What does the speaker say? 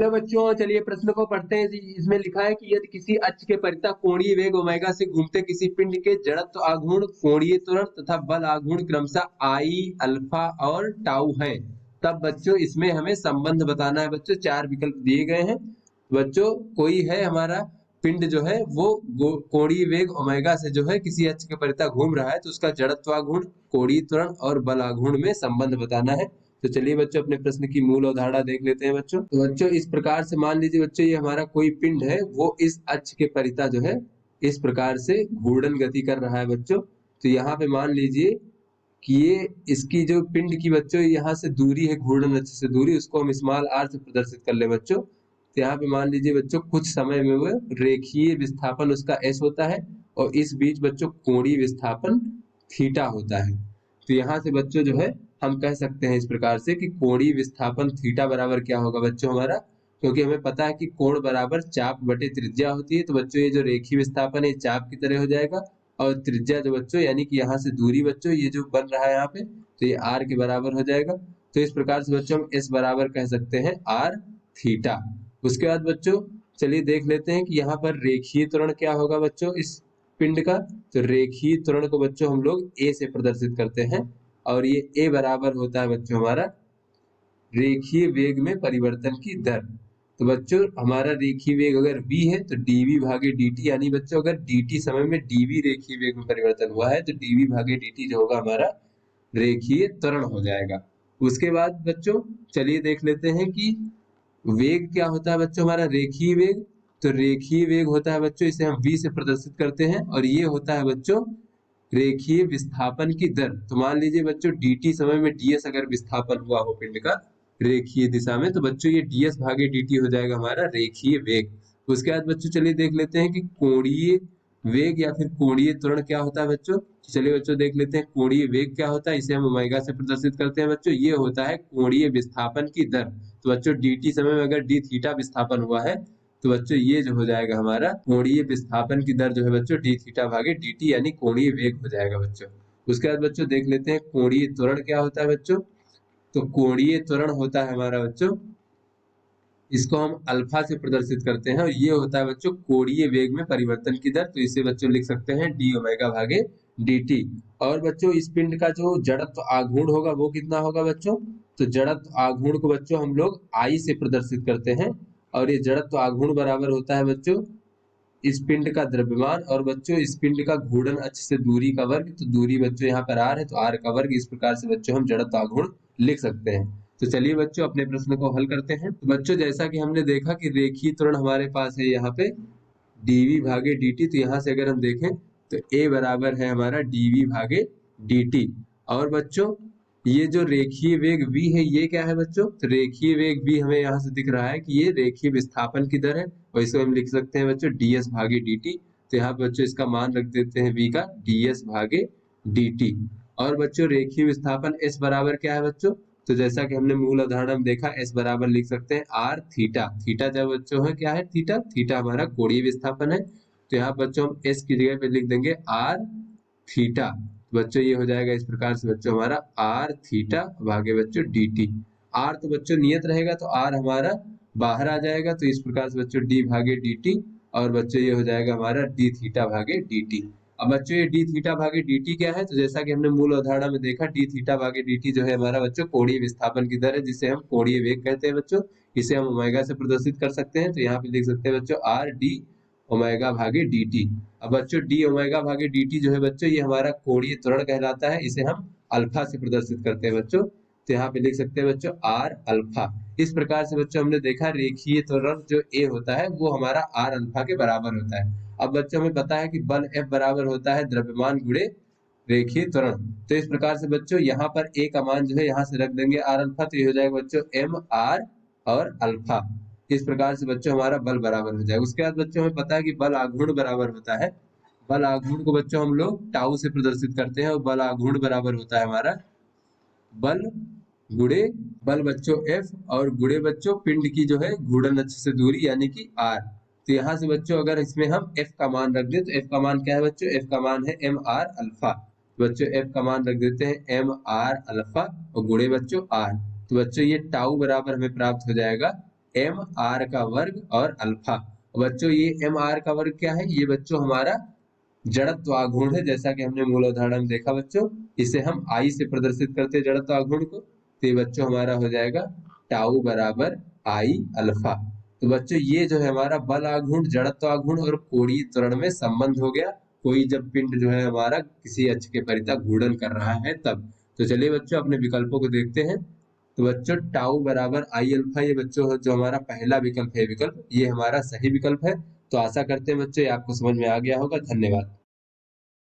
Hello बच्चों, चलिए प्रश्न को पढ़ते हैं। इसमें लिखा है कि यदि किसी अक्ष के परितः कोणीय वेग ओमेगा से घूमते किसी पिंड के जड़त्व आघूर्ण, कोणीय त्वरण तथा बल आघूर्ण क्रमशः आई, अल्फा और टाउ हैं, तब बच्चों इसमें हमें संबंध बताना है। बच्चों चार विकल्प दिए गए हैं। बच्चों कोई है हमारा पिंड जो है वो कोणीय वेग ओमेगा से जो है किसी अक्ष के परितः घूम रहा है, तो उसका जड़त्वाघूर्ण, कोणीय त्वरण और बल आघूर्ण में संबंध बताना है। तो चलिए बच्चों अपने प्रश्न की मूल अवधारणा देख लेते हैं। बच्चों तो बच्चों इस प्रकार से मान लीजिए बच्चों, ये हमारा कोई पिंड है, वो इस अक्ष के परितः जो है इस प्रकार से घूर्णन गति कर रहा है। बच्चों तो यहाँ पे मान लीजिए कि ये इसकी जो पिंड की बच्चों यहाँ से दूरी है, घूर्णन अक्ष से दूरी, उसको हम स्मॉल आर से प्रदर्शित कर ले। बच्चों तो यहाँ पे मान लीजिए बच्चों कुछ समय में वो रेखीय विस्थापन उसका एस होता है और इस बीच बच्चों कोणीय विस्थापन थीटा होता है। तो यहाँ से बच्चों जो है हम कह सकते हैं इस प्रकार से कि कोणीय विस्थापन थीटा बराबर क्या होगा बच्चों हमारा, क्योंकि हमें पता है कि कोण बराबर चाप बटे त्रिज्या होती है। तो बच्चों ये जो रेखीय विस्थापन है चाप की तरह हो जाएगा और त्रिज्या जो बच्चों यानी कि यहाँ से दूरी बच्चों ये जो बन रहा है यहाँ पे, तो ये आर के बराबर हो जाएगा। तो इस प्रकार से बच्चों हम एस बराबर कह सकते हैं आर थीटा। उसके बाद बच्चों चलिए देख लेते हैं कि यहाँ पर रेखीय त्वरण क्या होगा बच्चों इस पिंड का। तो रेखीय त्वरण को बच्चों हम लोग ए से प्रदर्शित करते हैं और ये ए बराबर होता है बच्चों हमारा रेखीय वेग में परिवर्तन की दर। तो बच्चों हमारा रेखीय वेग अगर v है तो dv भागे dt, यानी बच्चों अगर dt समय में dv रेखीय वेग में परिवर्तन हुआ है तो dv भागे dt जो होगा हमारा रेखीय त्वरण हो जाएगा। उसके बाद बच्चों चलिए देख लेते हैं कि वेग क्या होता है बच्चों हमारा रेखीय वेग। तो रेखीय वेग होता है बच्चों, इसे हम v से प्रदर्शित करते हैं और ये होता है बच्चों रेखीय विस्थापन की दर। तो मान लीजिए बच्चों dt समय में ds अगर विस्थापन हुआ हो पिंड का रेखीय दिशा में, तो बच्चों ये ds भागे dt हो जाएगा हमारा रेखीय वेग। उसके बाद बच्चों चलिए देख लेते हैं कि कोणीय वेग या फिर कोणीय त्वरण क्या होता है बच्चों। चलिए बच्चों देख लेते हैं कोणीय वेग क्या होता है, इसे हम ओमेगा से प्रदर्शित करते हैं। बच्चों ये होता है कोणीय विस्थापन की दर। तो बच्चों dt समय में अगर d थीटा विस्थापन हुआ है तो बच्चों ये जो हो जाएगा हमारा कोणीय विस्थापन की दर जो है बच्चों d थीटा भागे dt यानी कोणीय वेग हो जाएगा बच्चों। उसके बाद बच्चों देख लेते हैं कोणीय त्वरण क्या होता है बच्चों। तो कोणीय त्वरण होता है हमारा बच्चों, इसको हम अल्फा से प्रदर्शित करते हैं और ये होता है बच्चों कोणीय वेग में परिवर्तन की दर। तो इसे बच्चों लिख सकते हैं d ओमेगा भागे dt। और बच्चों इस पिंड का जो जड़त्व आघूर्ण होगा वो कितना होगा बच्चों। तो जड़त्व आघूर्ण को बच्चों हम लोग I से प्रदर्शित करते हैं और ये जड़त्व आघूर्ण बराबर होता है बच्चों इस पिंड का द्रव्यमान और बच्चों इस पिंड का घूर्णन अक्ष से दूरी का वर्ग। तो दूरी बच्चों यहाँ पर r है तो r का वर्ग। इस प्रकार से बच्चों हम जड़त्व आघूर्ण लिख सकते हैं। तो चलिए बच्चों अपने प्रश्न को हल करते हैं। तो बच्चों जैसा कि हमने देखा कि रेखीय त्वरण हमारे पास है यहाँ पे dv भागे dt। तो यहाँ से अगर हम देखें तो a बराबर है हमारा dv भागे dt। और बच्चों ये जो रेखीय वेग v है ये क्या है बच्चों। तो रेखीय वेग v हमें यहाँ से दिख रहा है कि ये रेखीय विस्थापन की दर है और इसको हम लिख सकते हैं बच्चों ds भागे dt। तो यहाँ बच्चों इसका मान रख देते हैं v का ds भागे dt। और बच्चों रेखीय विस्थापन s बराबर क्या है बच्चों। तो जैसा कि हमने मूल अवधारणा में देखा s बराबर लिख सकते हैं r थीटा। थीटा जब बच्चों है क्या है थीटा, थीटा हमारा कोणीय विस्थापन है। तो यहाँ बच्चों हम s की जगह पे लिख देंगे r थीटा। बच्चों ये हो जाएगा इस प्रकार से बच्चों हमारा r थीटा भागे बच्चों dt। r तो बच्चों नियत रहेगा तो r हमारा बाहर आ जाएगा, तो इस प्रकार से बच्चों d भागे dt और बच्चों ये हो जाएगा हमारा d थीटा भागे dt। अब बच्चों ये d थीटा भागे dt क्या है। तो जैसा कि हमने मूल अवधारणा में देखा d थीटा भागे dt जो है हमारा बच्चों कोणीय विस्थापन की दर है, जिसे हम कोणीय वेग कहते हैं बच्चों। इसे हम ओमेगा से प्रदर्शित कर सकते हैं। तो यहाँ पे लिख सकते हैं बच्चों r d ओमेगा भागे dt। अब बच्चों d ओमेगा भागे dt जो है बच्चों ये हमारा कोणीय त्वरण कहलाता है, इसे हम अल्फा से प्रदर्शित करते हैं बच्चों। तो यहाँ पे लिख सकते हैं बच्चों r अल्फा। इस प्रकार से बच्चों हमने देखा रेखीय त्वरण जो a होता है वो हमारा r अल्फा के बराबर होता है। अब बच्चों हमें पता है कि बल F बराबर होता है द्रव्यमान गुणे रेखीय त्वरण। तो इस प्रकार से बच्चों यहाँ पर a का मान जो है यहाँ से रख देंगे r अल्फा, तो ये हो जाएगा बच्चों m r और अल्फा। इस प्रकार से बच्चों हमारा बल बराबर हो जाएगा। उसके बाद बच्चों हमें पता है कि बल आघूर्ण बराबर होता है। बल आघूर्ण को बच्चों हम लोग टाउ से प्रदर्शित करते हैं और बल आघूर्ण बराबर होता है हमारा बल गुणे बल बच्चों F और गुणे बच्चों पिंड की जो है घूर्णन अक्ष से दूरी यानी कि r। तो यहाँ से बच्चों अगर इसमें हम F का मान रख दें तो F का मान क्या है बच्चों, F का मान है m r अल्फा। बच्चों F का मान रख देते हैं m r अल्फा और गुणे बच्चों r। तो बच्चों ये टाउ बराबर हमें प्राप्त हो जाएगा एम आर का वर्ग और अल्फा। बच्चों ये एम आर का वर्ग क्या है, ये बच्चों हमारा जड़त्व आघूर्ण है, जैसा कि हमने मूल उदाहरण में देखा बच्चों। इसे हम आई से प्रदर्शित करते हैं जड़त्व आघूर्ण को, तो ये बच्चों हमारा हो जाएगा टाउ बराबर आई अल्फा। तो बच्चों ये जो है हमारा बल आघूर्ण, जड़त्व आघूर्ण और कोणीय त्वरण में संबंध हो गया, कोई जब पिंड जो है हमारा किसी अक्ष के परितः घूर्णन कर रहा है तब। तो चलिए बच्चों अपने विकल्पों को देखते हैं। तो बच्चों टाउ बराबर आई अल्फा, ये बच्चों जो हमारा पहला विकल्प है, विकल्प ये हमारा सही विकल्प है। तो आशा करते हैं बच्चों ये आपको समझ में आ गया होगा। धन्यवाद।